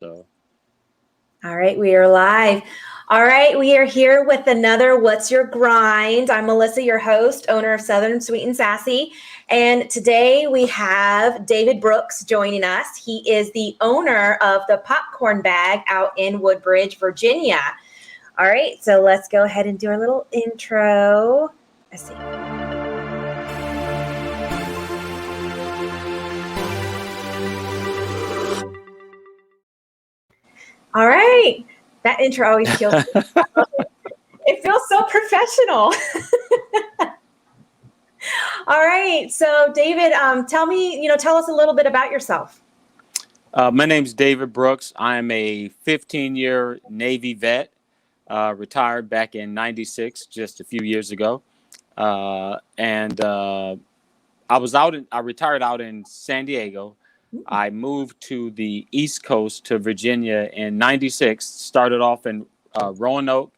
So, All right, we are live. All right, we are here with another What's Your Grind? I'm Melissa, your host, owner of Southern Sweet and Sassy. And today we have David Brooks joining us. He is the owner of the Popcorn Bag out in Woodbridge, Virginia. All right, so let's go ahead and do our little intro. Let's see. All right. That intro always feels it feels so professional. All right. So David, tell us a little bit about yourself. my name's David Brooks. I'm a 15-year Navy vet, retired back in '96, just a few years ago. And I retired out in San Diego. I moved to the East Coast to Virginia in '96. Started off in Roanoke.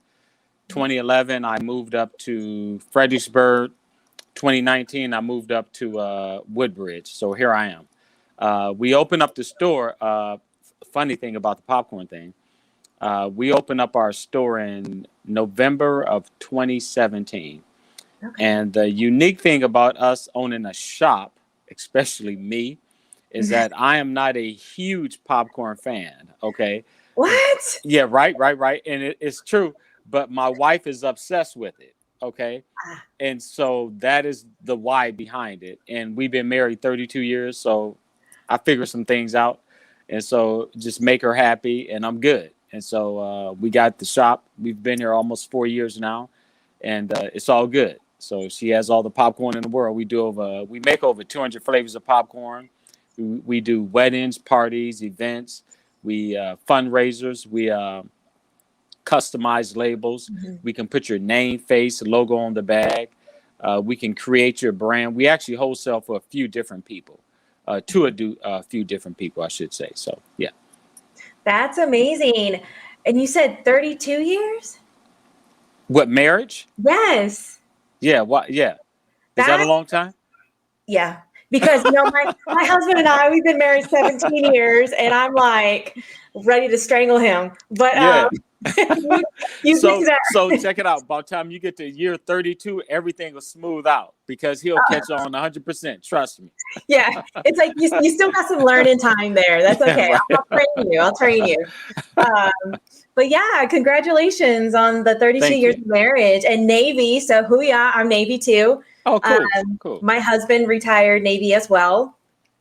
2011, I moved up to Fredericksburg. 2019, I moved up to Woodbridge. So here I am. We opened up the store. Funny thing about the popcorn thing, we opened up our store in November of 2017. Okay. And the unique thing about us owning a shop, especially me, is that I am not a huge popcorn fan. Okay. What? Yeah, right. And it's true. But my wife is obsessed with it. Okay. And so that is the why behind it. And we've been married 32 years. So I figured some things out. And so just make her happy and I'm good. And so we got the shop. We've been here almost 4 years now. And it's all good. So she has all the popcorn in the world. We make over 200 flavors of popcorn. We do weddings, parties, events. We fundraisers. We customize labels. We can put your name, face, logo on the bag. We can create your brand. We actually wholesale for a few different people, a few different people, I should say. So, yeah. That's amazing. And you said 32 years? What, marriage? Yes. Yeah. What? Yeah. Is that a long time? Yeah. Because my husband and I, we've been married 17 years and I'm like ready to strangle him. But Yeah. you so check it out. By the time you get to year 32, everything will smooth out because he'll catch on 100%. Trust me. Yeah, it's like you still got some learning time there. That's okay. Yeah, right. I'll train you. But yeah, congratulations on the 32 Thank years you. of marriage and Navy. So hoo-yah, I'm Navy too. Oh, cool. Cool. My husband retired Navy as well.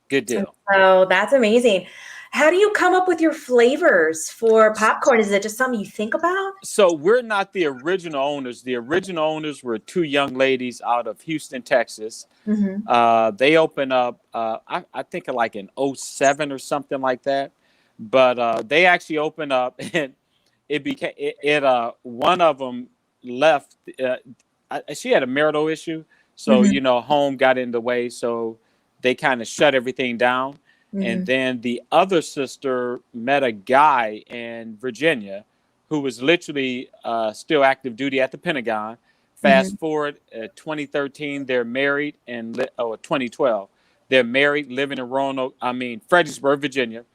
Good deal. So that's amazing. How do you come up with your flavors for popcorn? Is it just something you think about? So we're not the original owners. The original owners were two young ladies out of Houston, Texas. They opened up, I think like in '07 or something like that. But they actually opened up and it became, one of them left. She had a marital issue. So, home got in the way. So they kind of shut everything down. And then the other sister met a guy in Virginia who was literally still active duty at the Pentagon. Fast forward 2013, they're married, and 2012, they're married, living in Fredericksburg, Virginia.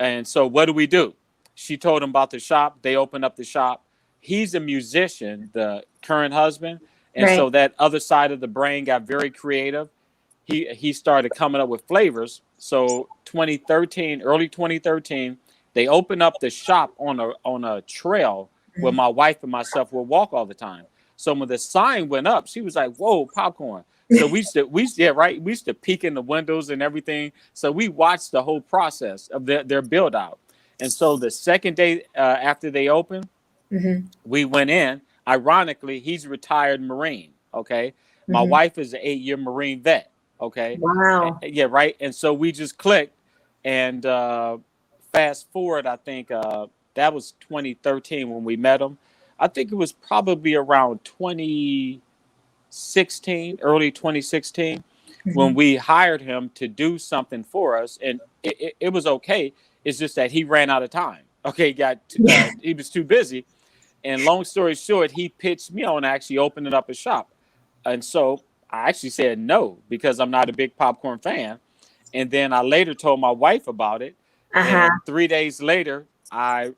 And so what do? She told him about the shop. They opened up the shop. He's a musician, the current husband. And so that other side of the brain got very creative. He started coming up with flavors. So early 2013, they opened up the shop on a trail where my wife and myself would walk all the time. So when the sign went up, she was like, "Whoa, popcorn!" So we used to peek in the windows and everything. So we watched the whole process of their build out. And so the second day after they opened, we went in. Ironically, he's a retired Marine. Okay, my wife is an 8-year Marine vet. Okay. Wow. Yeah, right. And so we just clicked, and fast forward, I think that was 2013 when we met him. I think it was probably around 2016, early 2016, when we hired him to do something for us, and it was okay. It's just that he ran out of time. Okay, he was too busy, and long story short, he pitched me on actually opening up a shop, and so I actually said no because I'm not a big popcorn fan. And then I later told my wife about it. Uh-huh. And 3 days later, I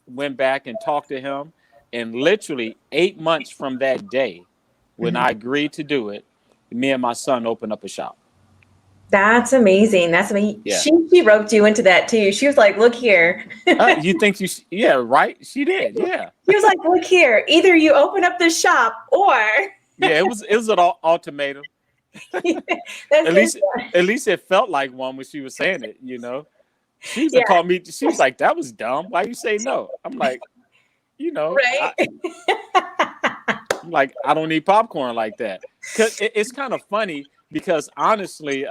went back and talked to him. And literally 8 months from that day, when Mhm. I agreed to do it, me and my son opened up a shop. That's amazing. That's amazing. Yeah. She roped you into that too. She was like, look here. You think yeah, right? She did. Yeah. He was like, look here, either you open up the shop or Yeah, it was an ultimatum. that's At so least at least it felt like one when she was saying it, you know. She used to yeah, call me, she was like, that was dumb. Why you say no? I'm like, right. I'm like, I don't need popcorn like that. Cause it's kind of funny because honestly,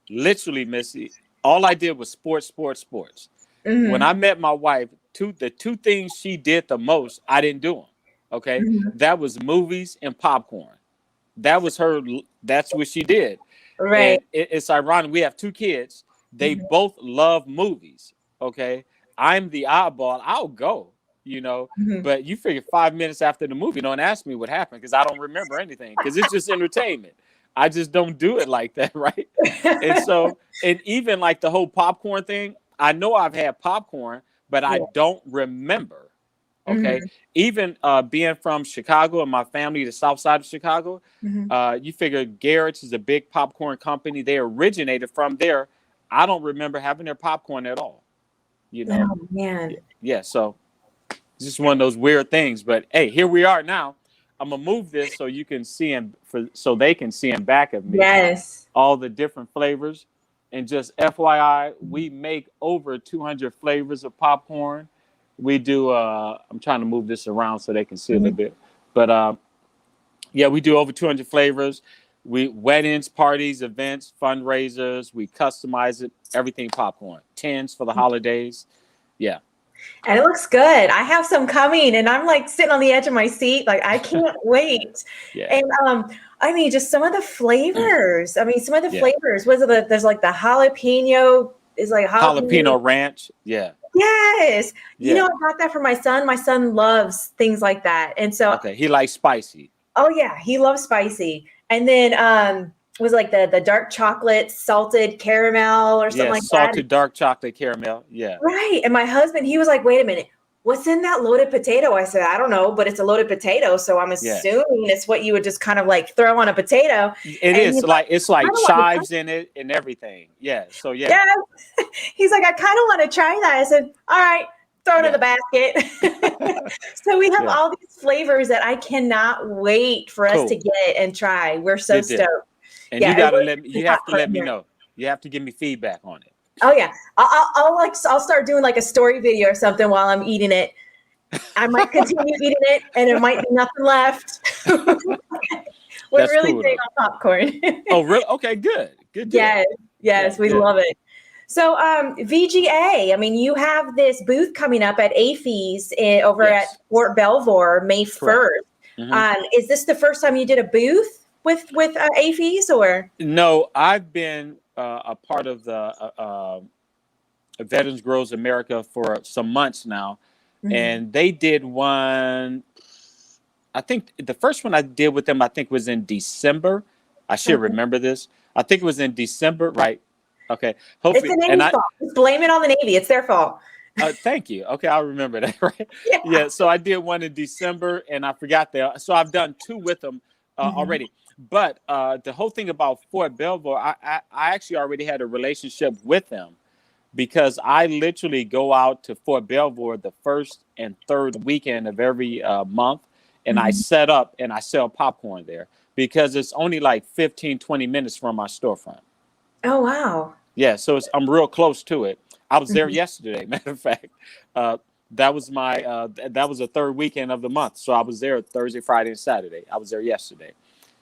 literally, Missy, all I did was sports, sports, sports. When Hmm. I met my wife, the two things she did the most, I didn't do them. Okay. Hmm. That was movies and popcorn. That was her. That's what she did. Right. And it's ironic. We have two kids. They Hmm. both love movies. Okay. I'm the oddball. I'll go, Hmm. but you figure 5 minutes after the movie, don't ask me what happened because I don't remember anything because it's just entertainment. I just don't do it like that. Right. And so, and even like the whole popcorn thing, I know I've had popcorn, but I Yeah. don't remember. Okay. Hmm. Even being from Chicago and my family, the south side of Chicago, Hmm. you figure Garrett's is a big popcorn company. They originated from there. I don't remember having their popcorn at all. You know, Oh man. yeah. So it's just one of those weird things. But hey, here we are now. I'm gonna move this so you can see him so they can see him back of me Yes. all the different flavors. And just FYI, we make over 200 flavors of popcorn. We do. I'm trying to move this around so they can see a little Hmm. bit. But yeah, we do over 200 flavors. We weddings, parties, events, fundraisers. We customize it. Everything popcorn. Tins for the holidays. Yeah. And it looks good. I have some coming and I'm like sitting on the edge of my seat. Like I can't wait. Yeah. And I mean, just some of the flavors. I mean, some of the Yeah. flavors. There's like the jalapeno is like jalapeno. Jalapeno ranch. Yeah. Yes. You know, Yeah. I got that for my son. My son loves things like that. And so, Okay. He likes spicy. oh yeah, he loves spicy. And then was like the dark chocolate salted caramel or something Yeah. like that. Salted dark chocolate caramel. Yeah. Right. And my husband, he was like, wait a minute, what's in that loaded potato? I said, I don't know, but it's a loaded potato. So I'm Yeah. assuming it's what you would just kind of like throw on a potato. It And is he's like it's I like don't want to chives in it and everything. Yeah. So yeah. yeah. He's like, I kind of want to try that. I said, all right, throw it in the Yeah. basket. So we have Yeah. all these flavors that I cannot wait for us to Cool. get and try. We're so Good deal. stoked. And Yeah. you And gotta we're let me. the You have to popcorn let me here. know. You have to give me feedback on it. Oh yeah. I'll start doing like a story video or something while I'm eating it. I might continue eating it and there might be nothing left. We're That's really cool big though. on popcorn. Oh, really? Okay. Good. Good deal. Yes, Yeah. yes, we Good. love it. So, VGA, I mean, you have this booth coming up at AFES over at Yes. Fort Belvoir, May Correct. 1st. Hmm. Is this the first time you did a booth with AFES or? No, I've been a part of the Veterans Grows America for some months now, Mhm. and they did one. I think the first one I did with them, I think, was in December. I should Okay. remember this. I think it was in December, right? Okay. It's Hopefully, the and Navy's fault. Just blame it on the Navy. It's their fault. thank you. Okay, I'll remember that. Right? Yeah. Yeah. So I did one in December, and I forgot that. So I've done two with them Mhm. already. But the whole thing about Fort Belvoir, I actually already had a relationship with them because I literally go out to Fort Belvoir the first and third weekend of every month, and I Mhm. set up and I sell popcorn there because it's only like 15, 20 minutes from my storefront. Oh, wow. Yeah, so I'm real close to it. I was there Mhm. yesterday. Matter of fact, uh, that was my that was the third weekend of the month. So I was there Thursday, Friday, and Saturday. I was there yesterday,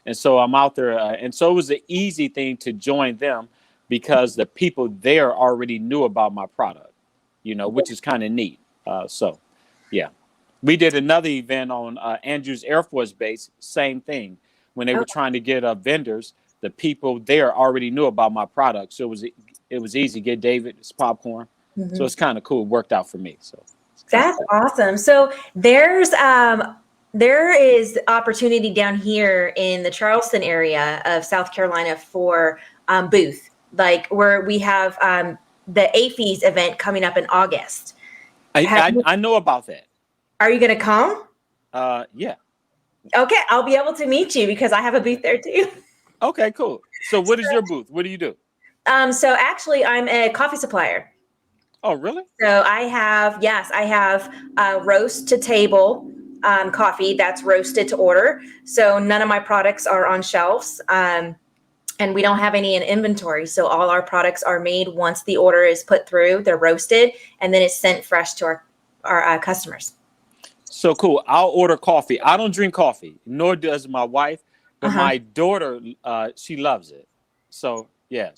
and so I'm out there. And so it was an easy thing to join them because the people there already knew about my product, which is kind of neat. So, yeah, we did another event on Andrews Air Force Base. Same thing when they Oh, were trying to get vendors. The people there already knew about my product, so it was easy. Get David his popcorn, so mhm. it's kind of cool. It worked out for me, so it's kind of That's cool. awesome. So there is opportunity down here in the Charleston area of South Carolina for booth, like where we have the AFES event coming up in August. I know about that. Are you going to come? Yeah. Okay, I'll be able to meet you because I have a booth there too. Okay, cool. So what is your booth? What do you do? So actually, I'm a coffee supplier. Oh, really? So I have roast to table coffee that's roasted to order. So none of my products are on shelves. And we don't have any in inventory. So all our products are made once the order is put through, they're roasted, and then it's sent fresh to our customers. So cool. I'll order coffee. I don't drink coffee, nor does my wife, but my daughter, she loves it. So yeah,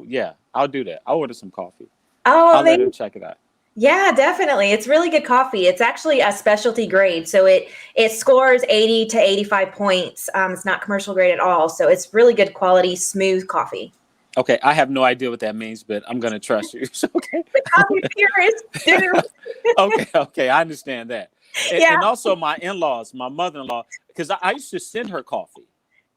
yeah, I'll do that. I'll order some coffee. I'll let her check it out. Yeah, definitely. It's really good coffee. It's actually a specialty grade. So it scores 80 to 85 points. It's not commercial grade at all. So it's really good quality, smooth coffee. Okay, I have no idea what that means, but I'm going to trust you. Okay. The coffee purist. Okay, I understand that. And also my in-laws, my mother-in-law, because I used to send her coffee.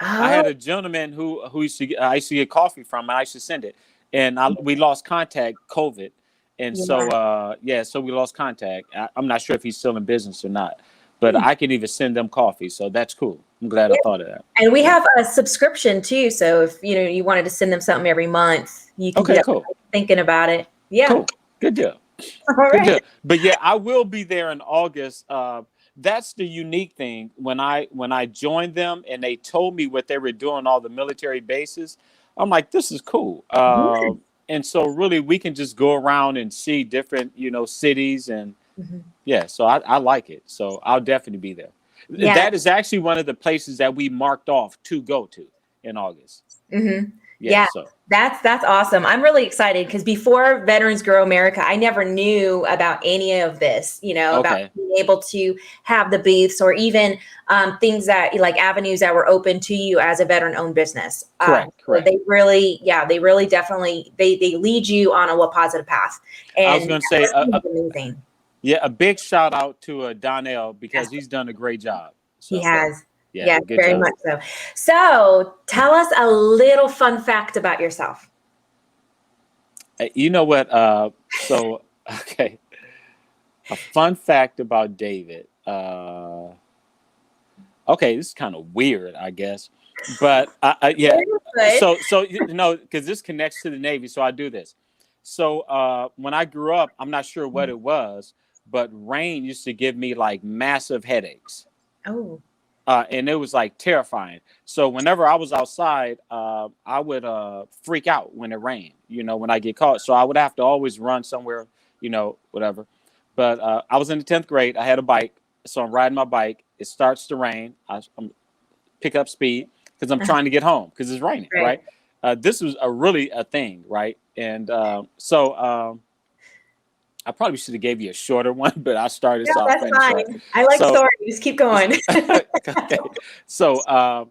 I had a gentleman who I used to get coffee from, and I used to send it. And we lost contact, COVID. And so we lost contact. I'm not sure if he's still in business or not, but I can even send them coffee. So that's cool. I'm glad I thought of that. And we have a subscription too. So if you wanted to send them something every month, you can be thinking about it. Yeah. Cool. Good deal. All right. Good deal. But yeah, I will be there in August. That's the unique thing. When I joined them and they told me what they were doing, all the military bases, I'm like, this is cool. And so really we can just go around and see different, cities and so I like it. So I'll definitely be there. Yeah. That is actually one of the places that we marked off to go to in August. Yeah. So that's awesome. I'm really excited because before Veterans Grow America, I never knew about any of this, about being able to have the booths or even things that like avenues that were open to you as a veteran owned business. Correct. They really definitely, they lead you on a positive path. And I was going to say, amazing. Yeah, a big shout out to Donnell because he's done a great job. So, he has. Yeah, very much so. So tell us a little fun fact about yourself. You know what? A fun fact about David. Okay, this is kind of weird, I guess. But yeah. So because this connects to the Navy, so I do this. So when I grew up, I'm not sure what it was, but rain used to give me like massive headaches. Oh. And it was like terrifying. So whenever I was outside, I would freak out when it rained, when I get caught. So I would have to always run somewhere, whatever. But I was in the 10th grade. I had a bike. So I'm riding my bike. It starts to rain. I'm pick up speed because I'm trying to get home because it's raining, right? This was really a thing, right? And so I probably should have gave you a shorter one, but I started. Yeah, that's fine. I like stories. Keep going. Okay. So I'm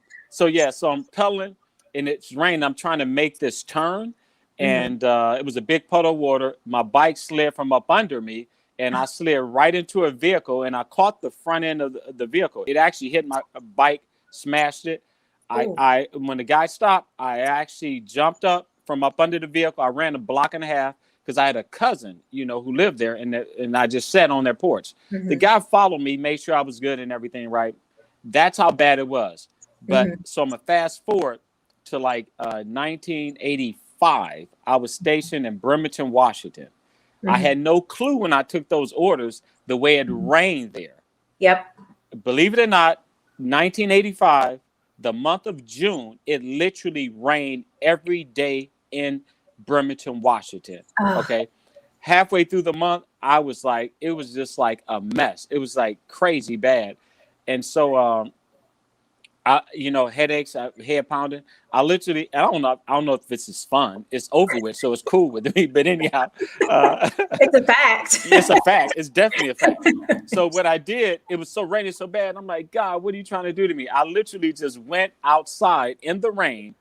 pedaling and it's raining. I'm trying to make this turn, and it was a big puddle of water. My bike slid from up under me, and I slid right into a vehicle, and I caught the front end of the vehicle. It actually hit my bike, smashed it. When the guy stopped, I actually jumped up from up under the vehicle. I ran a block and a half because I had a cousin, who lived there, and I just sat on their porch. The guy followed me, made sure I was good and everything right. That's how bad it was. But so I'm gonna fast forward to like 1985. I was stationed in Bremerton, Washington. I had no clue when I took those orders the way it rained there. Yep. Believe it or not, 1985, the month of June, it literally rained every day in Bremerton, Washington. Okay. Halfway through the month, I was like, it was just like a mess. It was like crazy bad. And so, headaches, head pounding. I don't know if this is fun. It's over with, so it's cool with me. But anyhow, it's a fact. It's a fact. It's definitely a fact. So what I did, it was so rainy, so bad. I'm like, God, what are you trying to do to me? I literally just went outside in the rain,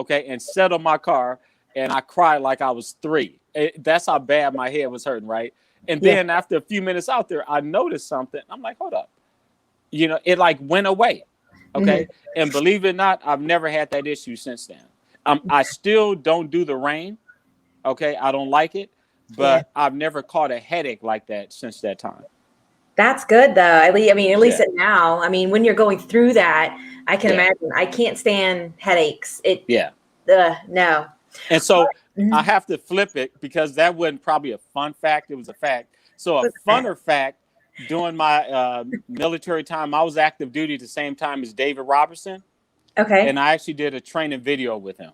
and sat on my car, and I cried like I was 3. That's how bad my head was hurting, right? And then after a few minutes out there, I noticed something. I'm like, hold up. It like went away. Okay. And believe it or not, I've never had that issue since then. I still don't do the rain. Okay, I don't like it, but I've never caught a headache like that since that time. That's good though. At least, at least Yeah. now, when you're going through that, I can Yeah. imagine. I can't stand headaches. Yeah. No. And so Mhm. I have to flip it because that wasn't probably a fun fact. It was a fact. So a funner fact, during my military time, I was active duty at the same time as David Robertson. Okay. And I actually did a training video with him.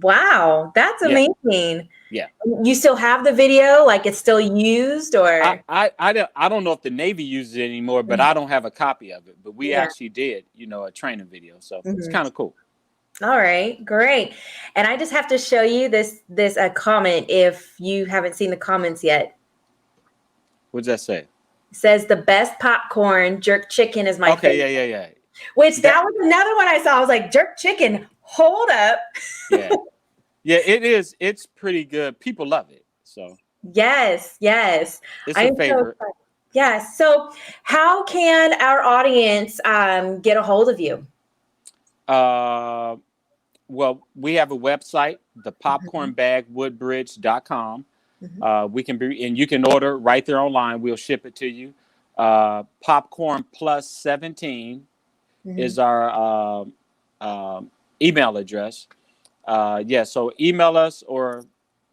Wow, that's Yeah. amazing. Yeah. You still have the video? Like it's still used, or? I don't know if the Navy uses it anymore, but I don't have a copy of it. But we actually did, a training video. So it's kind of cool. All right, great. And I just have to show you this comment if you haven't seen the comments yet. What does that say? It says the best popcorn jerk chicken is my favorite. Yeah. Which that was another one I saw. I was like, jerk chicken, hold up. Yeah. Yeah, it is. It's pretty good. People love it. So yes. It's a favorite. Yes. So how can our audience get a hold of you? Well, we have a website, the popcornbagwoodbridge.com. We can be, and you can order right there online. We'll ship it to you. Popcorn plus 17 is our email address. So email us or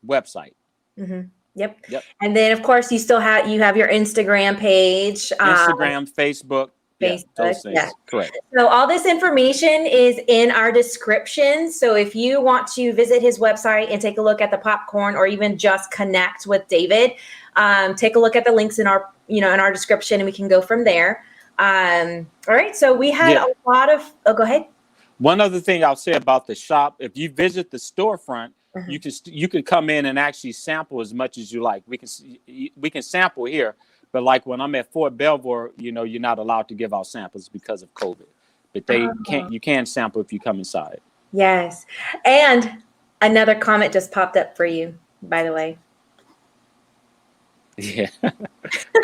website. Yep. And then of course you have your Instagram page. Instagram, Facebook. Facebook, those things. yeah. Correct. So all this information is in our description. So if you want to visit his website and take a look at the popcorn, or even just connect with David, take a look at the links in our description, and we can go from there. All right. So we had a lot of. Oh, go ahead. One other thing I'll say about the shop: if you visit the storefront, you can come in and actually sample as much as you like. We can sample here. But like when I'm at Fort Belvoir, you're not allowed to give out samples because of COVID. But you can sample if you come inside. Yes. And another comment just popped up for you, by the way. Yeah.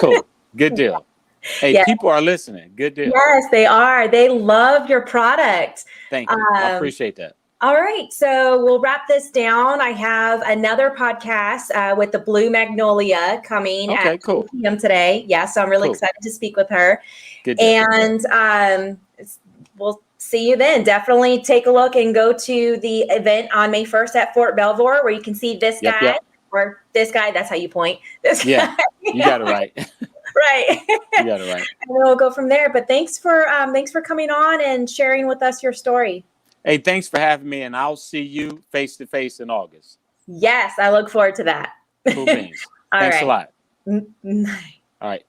Cool. Good deal. Hey, people are listening. Good deal. Yes, they are. They love your product. Thank you. I appreciate that. All right, so we'll wrap this down. I have another podcast with the Blue Magnolia coming at 2 p.m. today. Yeah, so I'm really excited to speak with her. Good deal. And we'll see you then. Definitely take a look and go to the event on May 1st at Fort Belvoir, where you can see this guy or this guy. That's how you point. This guy. You got it right. Right. You got it right. And then we'll go from there. But thanks for coming on and sharing with us your story. Hey, thanks for having me, and I'll see you face to face in August. Yes, I look forward to that. Cool beans. Thanks a lot. All right.